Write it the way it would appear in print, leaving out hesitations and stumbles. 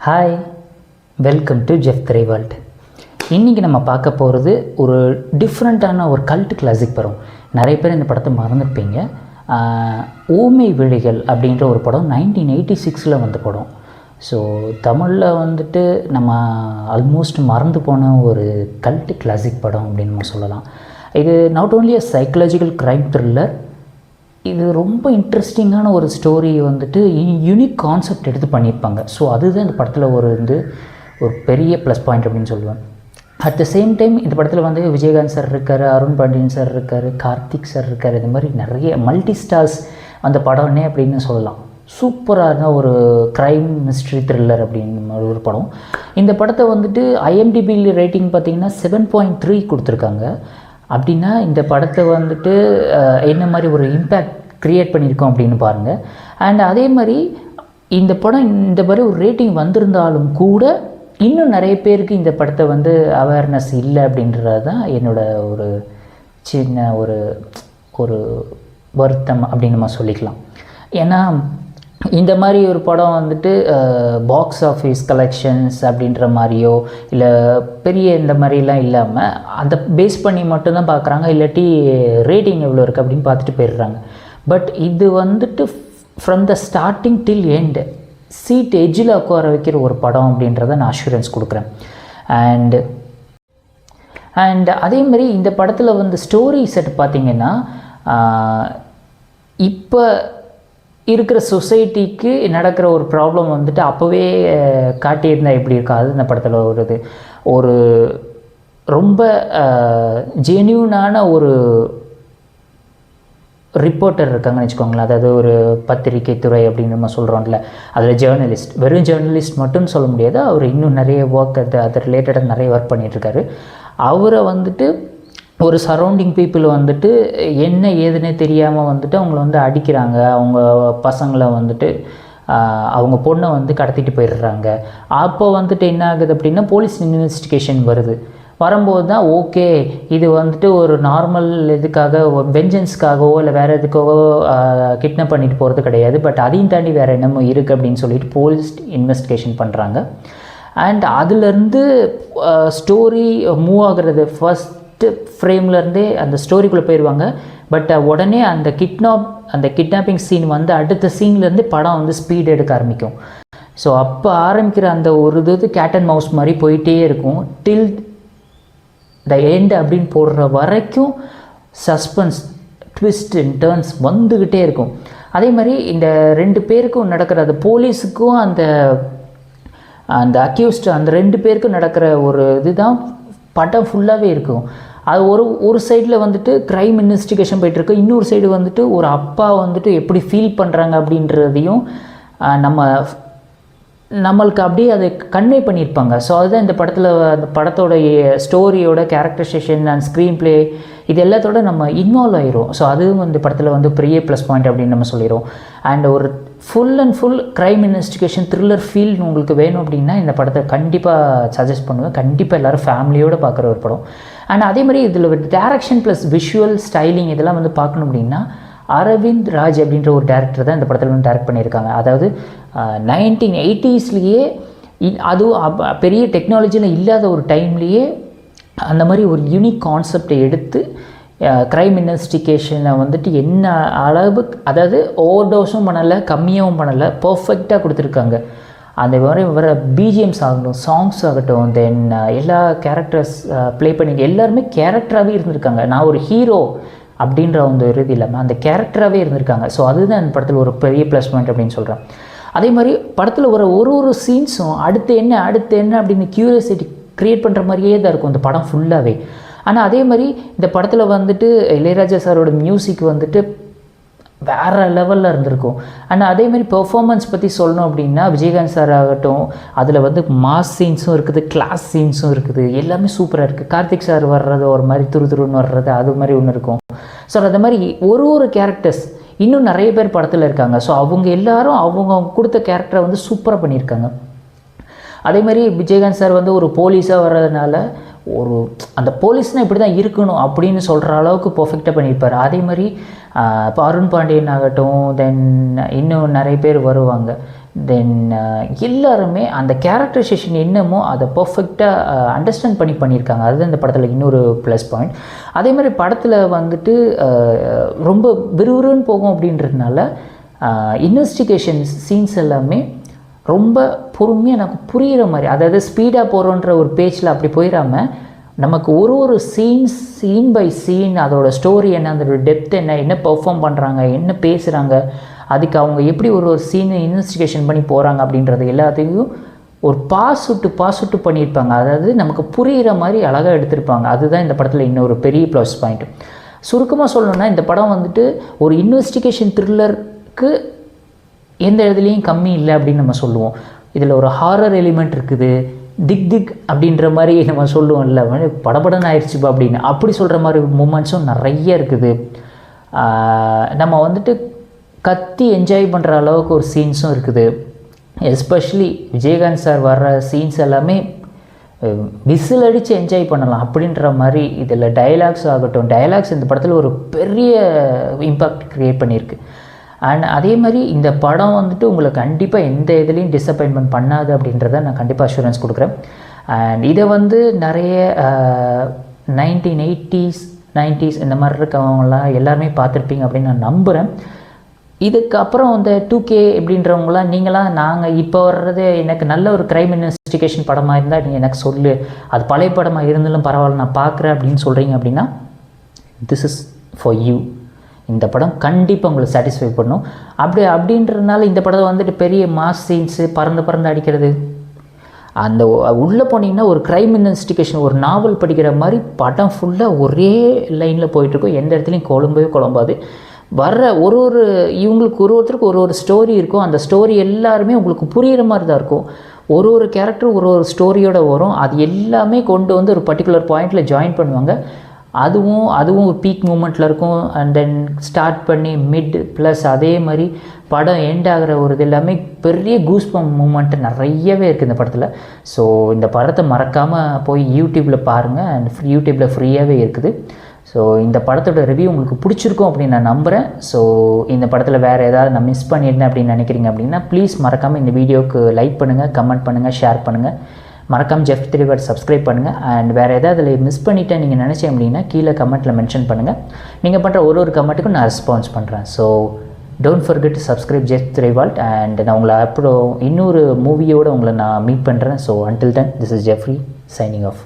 Hi, welcome to ஜெஃப் திரைவால்ட். இன்றைக்கி நம்ம பார்க்க போகிறது ஒரு டிஃப்ரெண்ட்டான ஒரு கல்ட் கிளாசிக் படம். நிறைய பேர் இந்த படத்தை மறந்துருப்பீங்க. ஊமை விழிகள் அப்படின்ற ஒரு படம் 1986 வந்த படம். ஸோ தமிழில் வந்துட்டு நம்ம ஆல்மோஸ்ட் மறந்து போன ஒரு கல்ட் கிளாசிக் படம் அப்படின்னு நம்ம சொல்லலாம். இது not only a psychological crime thriller, இது ரொம்ப இன்ட்ரெஸ்டிங்கான ஒரு ஸ்டோரி வந்துட்டு யூனிக் கான்செப்ட் எடுத்து பண்ணியிருப்பாங்க. ஸோ அதுதான் இந்த படத்தில் ஒரு பெரிய ப்ளஸ் பாயிண்ட் அப்படின்னு சொல்லுவேன். அட் த சேம் டைம் இந்த படத்தில் வந்து விஜயகாந்த் சார் இருக்கார், அருண் பாண்டியன் சார் இருக்கார், கார்த்திக் சார் இருக்கார். இது மாதிரி நிறைய மல்டி ஸ்டார்ஸ் அந்த படம்னே அப்படின்னு சொல்லலாம். சூப்பரான ஒரு க்ரைம் மிஸ்ட்ரி த்ரில்லர் அப்படின்னு ஒரு படம். இந்த படத்தை வந்துட்டு IMDb ரேட்டிங் பார்த்திங்கன்னா 7.3 கொடுத்துருக்காங்க. அப்படின்னா இந்த படத்தை வந்துட்டு என்ன மாதிரி ஒரு இம்பேக்ட் க்ரியேட் பண்ணியிருக்கோம் அப்படின்னு பாருங்கள். அண்ட் அதே மாதிரி இந்த படம் இந்த மாதிரி ஒரு ரேட்டிங் வந்திருந்தாலும் கூட இன்னும் நிறைய பேருக்கு இந்த படத்தை வந்து அவேர்னஸ் இல்லை அப்படின்றது தான் என்னோடய ஒரு சின்ன ஒரு வருத்தம் அப்படின்னு நம்ம சொல்லிக்கலாம். ஏன்னா இந்த மாதிரி ஒரு படம் வந்துட்டு பாக்ஸ் ஆஃபீஸ் கலெக்ஷன்ஸ் அப்படின்ற மாதிரியோ இல்லை பெரிய இந்த மாதிரிலாம் இல்லாமல் அதை பேஸ் பண்ணி மட்டும்தான் பார்க்குறாங்க, இல்லாட்டி ரேட்டிங் எவ்வளோ இருக்குது அப்படின்னு பார்த்துட்டு போயிடுறாங்க. பட் இது வந்துட்டு from the starting till end seat எட்ஜில் உட்கார வைக்கிற ஒரு படம் அப்படின்றத நான் அஷூரன்ஸ் கொடுக்குறேன். அண்ட் அதே மாதிரி இந்த படத்தில் வந்து ஸ்டோரி செட் பார்த்திங்கன்னா இப்போ இருக்கிற சொசைட்டிக்கு நடக்கிற ஒரு ப்ராப்ளம் வந்துட்டு அப்போவே காட்டியிருந்தால் எப்படி இருக்காது. இந்த படத்தில் ஒரு ரொம்ப ஜென்யூனான ஒரு ரிப்போர்ட்டர் இருக்காங்கன்னு வச்சுக்கோங்களேன். அதாவது ஒரு பத்திரிகை துறை அப்படின்னு நம்ம சொல்கிறோம்ல, அதில் ஜேர்னலிஸ்ட், வெறும் ஜேர்னலிஸ்ட் மட்டும் சொல்ல முடியாது, அவர் இன்னும் நிறைய ஒர்க் அது ரிலேட்டடாக நிறைய ஒர்க் பண்ணிகிட்ருக்காரு. அவரை வந்துட்டு ஒரு சரௌண்டிங் பீப்புள் வந்துட்டு என்ன ஏதுன்னே தெரியாமல் வந்துட்டு அவங்கள வந்து அடிக்கிறாங்க, அவங்க பசங்களை வந்துட்டு அவங்க பொண்ணை வந்து கடத்திட்டு போயிடுறாங்க. அப்போ வந்துட்டு என்ன ஆகுது அப்படின்னா போலீஸ் இன்வெஸ்டிகேஷன் வரும்போது தான் ஓகே இது வந்துட்டு ஒரு நார்மல் இதுக்காக வெஞ்சன்ஸ்க்காகவோ இல்லை வேறு எதுக்காகவோ கிட்னாப் பண்ணிட்டு போகிறது கிடையாது, பட் அதையும் தாண்டி வேறு என்னமோ இருக்குது அப்படின்னு சொல்லிட்டு போலீஸ் இன்வெஸ்டிகேஷன் பண்ணுறாங்க. அண்ட் அதுலேருந்து ஸ்டோரி மூவ் ஆகுறது ஃபர்ஸ்ட் ஃப்ரேம்லேருந்தே அந்த ஸ்டோரிக்குள்ளே போயிடுவாங்க. பட் உடனே அந்த கிட்னாப்பிங் சீன் வந்து அடுத்த சீன்லேருந்து படம் வந்து ஸ்பீட் எடுக்க ஆரம்பிக்கும். ஸோ அப்போ ஆரம்பிக்கிற அந்த ஒரு இது கேட் அண்ட் மவுஸ் மாதிரி போயிட்டே இருக்கும். டில் த எண்ட் அப்படின்னு போடுற வரைக்கும் சஸ்பென்ஸ், ட்விஸ்ட் அண்ட் டர்ன்ஸ் வந்துக்கிட்டே இருக்கும். அதே மாதிரி இந்த ரெண்டு பேருக்கும் நடக்கிற அந்த போலீஸுக்கும் அந்த அக்யூஸ்ட் அந்த ரெண்டு பேருக்கும் நடக்கிற ஒரு இதுதான் படம் ஃபுல்லாகவே இருக்கும். அது ஒரு சைடில் வந்துட்டு க்ரைம் இன்வெஸ்டிகேஷன் போய்ட்டுருக்கு, இன்னொரு சைடு வந்துட்டு ஒரு அப்பா வந்துட்டு எப்படி ஃபீல் பண்ணுறாங்க அப்படின்றதையும் நம்மளுக்கு அப்படியே அதை கன்வே பண்ணியிருப்பாங்க. ஸோ அதுதான் இந்த படத்தில் அந்த படத்தோட ஸ்டோரியோட கேரக்டரைசேஷன் அண்ட் ஸ்க்ரீன் ப்ளே இது எல்லாத்தோட நம்ம இன்வால்வ் ஆகிரும். ஸோ அதுவும் இந்த படத்தில் வந்து பெரிய ப்ளஸ் பாயிண்ட் அப்படின்னு நம்ம சொல்லிடுவோம். அண்ட் ஒரு full and full crime investigation thriller feel உங்களுக்கு வேணும் அப்படின்னா இந்த படத்தை கண்டிப்பாக சஜஸ்ட் பண்ணுவேன். கண்டிப்பாக எல்லோரும் ஃபேமிலியோடு பார்க்குற ஒரு படம். அண்ட் அதே மாதிரி இதில் டேரக்ஷன் ப்ளஸ் விஷுவல் ஸ்டைலிங் இதெல்லாம் வந்து பார்க்கணும் அப்படின்னா அரவிந்த் ராஜ் அப்படின்ற ஒரு டேரக்டர் தான் இந்த படத்தில் வந்து டைரக்ட் பண்ணியிருக்காங்க. அதாவது 1980s அதுவும் பெரிய டெக்னாலஜியில் இல்லாத ஒரு டைம்லேயே அந்த மாதிரி ஒரு யூனிக் கான்செப்டை எடுத்து க்ரைம் இன்வெஸ்டிகேஷனை வந்துட்டு என்ன அளவுக்கு, அதாவது ஓவர் டோஸும் பண்ணலை, கம்மியாகவும் பண்ணலை, பர்ஃபெக்டாக கொடுத்துருக்காங்க. அந்த வர பிஜிஎம்ஸ் ஆகட்டும், சாங்ஸ் ஆகட்டும், தென் எல்லா கேரக்டர்ஸ் ப்ளே பண்ணி எல்லாருமே கேரக்டராகவே இருந்திருக்காங்க. நான் ஒரு ஹீரோ அப்படின்ற அந்த இது இல்லாமல் அந்த கேரக்டராகவே இருந்திருக்காங்க. ஸோ அதுதான் இந்த படத்தில் ஒரு பெரிய ப்ளஸ் பாயிண்ட் அப்படின்னு சொல்கிறேன். அதே மாதிரி படத்தில் ஒரு சீன்ஸும் அடுத்து என்ன அப்படின்னு க்யூரியாசிட்டி க்ரியேட் பண்ணுற மாதிரியே தான் இருக்கும் இந்த படம் ஃபுல்லாகவே. ஆனால் அதே மாதிரி இந்த படத்தில் வந்துட்டு இளையராஜா சாரோட மியூசிக் வந்துட்டு வேறு லெவலில் இருந்திருக்கும். ஆனால் அதே மாதிரி பெர்ஃபார்மன்ஸ் பற்றி சொல்லணும் அப்படின்னா விஜயகாந்த் சார் ஆகட்டும், அதில் வந்து மாஸ் சீன்ஸும் இருக்குது, கிளாஸ் சீன்ஸும் இருக்குது, எல்லாமே சூப்பராக இருக்குது. கார்த்திக் சார் வர்றது ஒரு மாதிரி துருன்னு வர்றது அது மாதிரி ஒன்று இருக்கும். ஸோ அது மாதிரி ஒரு கேரக்டர்ஸ் இன்னும் நிறைய பேர் படத்தில் இருக்காங்க. ஸோ அவங்க எல்லாரும் அவங்க கொடுத்த கேரக்டரை வந்து சூப்பராக பண்ணியிருக்காங்க. அதே மாதிரி விஜயகாந்த் சார் வந்து ஒரு போலீஸாக வர்றதுனால அந்த போலீஸ்னால் இப்படி தான் இருக்கணும் அப்படின்னு சொல்கிற அளவுக்கு பர்ஃபெக்டாக பண்ணியிருப்பார். அதே மாதிரி இப்போ அருண் பாண்டியன் ஆகட்டும், தென் இன்னும் நிறைய பேர் வருவாங்க. தென் எல்லாருமே அந்த கேரக்டரைசேஷன் என்னமோ அதை பர்ஃபெக்டாக அண்டர்ஸ்டாண்ட் பண்ணியிருக்காங்க. அதுதான் இந்த படத்தில் இன்னொரு ப்ளஸ் பாயிண்ட். அதே மாதிரி படத்தில் வந்துட்டு ரொம்ப விறுவிறுன்னு போகும் அப்படின்றதுனால இன்வெஸ்டிகேஷன் சீன்ஸ் எல்லாமே ரொம்ப பொறுமையாக எனக்கு புரிகிற மாதிரி, அதாவது ஸ்பீடாக போகிறோன்ற ஒரு பேச்சில் அப்படி போயிடாமல் நமக்கு ஒரு சீன் பை சீன் அதோட ஸ்டோரி என்ன, அதோட டெப்த் என்ன பெர்ஃபார்ம் பண்ணுறாங்க, என்ன பேசுகிறாங்க, அதுக்கு அவங்க எப்படி ஒரு சீனை இன்வெஸ்டிகேஷன் பண்ணி போகிறாங்க அப்படின்றது எல்லாத்தையும் ஒரு பாஸ் விட்டு பண்ணியிருப்பாங்க. அதாவது நமக்கு புரிகிற மாதிரி அழகாக எடுத்திருப்பாங்க. அதுதான் இந்த படத்தில் இன்னொரு பெரிய ப்ளஸ் பாயிண்ட். சுருக்கமாக சொல்லணுன்னா இந்த படம் வந்துட்டு ஒரு இன்வெஸ்டிகேஷன் த்ரில்லருக்கு எந்த இடத்துலையும் கம்மி இல்லை அப்படின்னு நம்ம சொல்லுவோம். இதில் ஒரு ஹாரர் எலிமெண்ட் இருக்குது, திக் அப்படின்ற மாதிரி நம்ம சொல்லுவோம்ல, படபடன்னு ஆயிடுச்சுப்பா அப்படின்னு, அப்படி சொல்கிற மாதிரி மூமெண்ட்ஸும் நிறைய இருக்குது. நம்ம வந்துட்டு கத்தி என்ஜாய் பண்ணுற அளவுக்கு ஒரு சீன்ஸும் இருக்குது. எஸ்பெஷலி விஜயகாந்த் சார் வர்ற சீன்ஸ் எல்லாமே விசில் அடித்து என்ஜாய் பண்ணலாம் அப்படின்ற மாதிரி. இதில் டைலாக்ஸ் ஆகட்டும், டைலாக்ஸ் இந்த படத்தில் ஒரு பெரிய இம்பேக்ட் க்ரியேட் பண்ணியிருக்கு. அண்ட் அதே மாதிரி இந்த படம் வந்துட்டு உங்களுக்கு கண்டிப்பாக எந்த இதுலேயும் டிஸப்பாயின்மெண்ட் பண்ணாது அப்படின்றத நான் கண்டிப்பாக அஷூரன்ஸ் கொடுக்குறேன். அண்ட் இதை வந்து நிறைய 1980s 90s இந்த மாதிரி இருக்கவங்களாம் எல்லாருமே பார்த்துருப்பீங்க அப்படின்னு நான் நம்புகிறேன். இதுக்கப்புறம் இந்த 2K அப்படின்றவங்களாம் நாங்கள் இப்போ வர்றது எனக்கு நல்ல ஒரு க்ரைம் இன்வெஸ்டிகேஷன் படமாக இருந்தால் நீங்கள் எனக்கு சொல்லு, அது பழைய படமாக இருந்தாலும் பரவாயில்ல நான் பார்க்குறேன் அப்படின்னு சொல்கிறீங்க அப்படின்னா திஸ் இஸ் ஃபார் யூ. இந்த படம் கண்டிப்பாக உங்களை சாட்டிஸ்ஃபை பண்ணும். அப்படின்றதுனால இந்த படத்தை வந்துட்டு பெரிய மாஸ் சீன்ஸு பறந்து அடிக்கிறது, அந்த உள்ளே போனீங்கன்னா ஒரு க்ரைம் இன்வெஸ்டிகேஷன் ஒரு நாவல் படிக்கிற மாதிரி படம் ஃபுல்லாக ஒரே லைனில் போயிட்டுருக்கும். எந்த இடத்துலையும் குழம்பாது. வர்ற இவங்களுக்கு ஒருத்தருக்கு ஒரு ஸ்டோரி இருக்கும். அந்த ஸ்டோரி எல்லாருமே உங்களுக்கு புரிகிற மாதிரி தான் இருக்கும். ஒரு கேரக்டர் ஒரு ஸ்டோரியோடு வரும். அது எல்லாமே கொண்டு வந்து ஒரு பர்டிகுலர் பாயிண்டில் ஜாயின் பண்ணுவாங்க. அதுவும் ஒரு பீக் மூமெண்ட்டில் இருக்கும். அண்ட் தென் ஸ்டார்ட் பண்ணி மிட் ப்ளஸ் அதே மாதிரி படம் எண்ட் ஆகிற ஒரு இது எல்லாமே பெரிய கூஸ்பம் மூமெண்ட்டு நிறையவே இருக்குது இந்த படத்தில். ஸோ இந்த படத்தை மறக்காமல் போய் யூடியூப்பில் பாருங்கள். அண்ட் யூடியூப்பில் ஃப்ரீயாகவே இருக்குது. ஸோ இந்த படத்தோட ரிவ்யூ உங்களுக்கு பிடிச்சிருக்கும் அப்படின்னு நான் நம்புகிறேன். ஸோ இந்த படத்தில் வேறு ஏதாவது நான் மிஸ் பண்ணியிருந்தேன் அப்படின்னு நினைக்கிறீங்க அப்படின்னா ப்ளீஸ் மறக்காமல் இந்த வீடியோவுக்கு லைக் பண்ணுங்கள், கமெண்ட் பண்ணுங்கள், ஷேர் பண்ணுங்கள். மறக்காமல் ஜெஃப் த்ரீ வேர்ல்ட் சப்ஸ்கிரைப் பண்ணுங்கள். அண்ட் வேறு ஏதாவது அதில் மிஸ் பண்ணிவிட்டேன் நீங்கள் நினச்சேன் அப்படின்னா கீழே கமெண்ட்டில் மென்ஷன் பண்ணுங்கள். நீங்கள் பண்ணுற ஒரு கமெண்ட்டுக்கும் நான் ரெஸ்பான்ஸ் பண்ணுறேன். So don't forget to subscribe Jeff three world. And நான் உங்களை அப்புறம் இன்னொரு மூவியோடு உங்களை நான் மீட் பண்ணுறேன். So until then this is Jeffrey signing off.